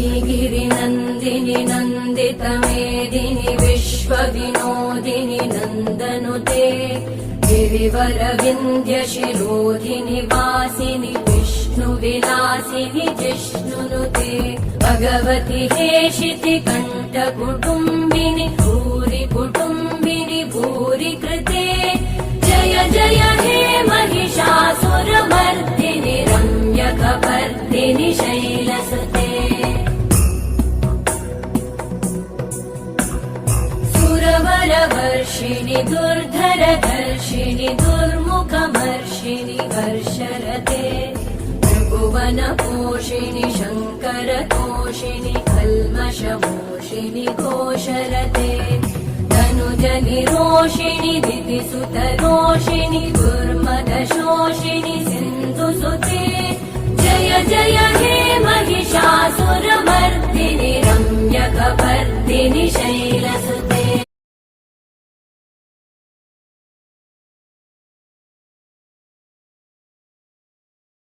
श्रीगिरिनन्दिनि नन्दितमेदिनि विश्वविनोदिनि नन्दनुते गिरिवरविन्द्यशिरोधिनि वासिनि विष्णुविलासिनि जिष्णुनुते भगवति हेशिति कण्ठकुटुम्बिनि भूरि कुटुम्बिनि भूरि कृते जय जय हे महिषासुरमर्दिनि रम्यकपर्दिनि शैलसुते सुरवरवर्षिणि दुर्धरधर्षिणि दुर्मुखमर्षिणि वर्षरते भुवनपोषिणि शङ्करतोषिणि कल्मषमोषिणि घोषरते तनुजनिरोषिणि दितिसुतरोषिणि दुर्मदशोषिणि सिन्धुसुते जय जय हे महिषासुरमर्दिनि रम्यकपर्दिनि शैलसुते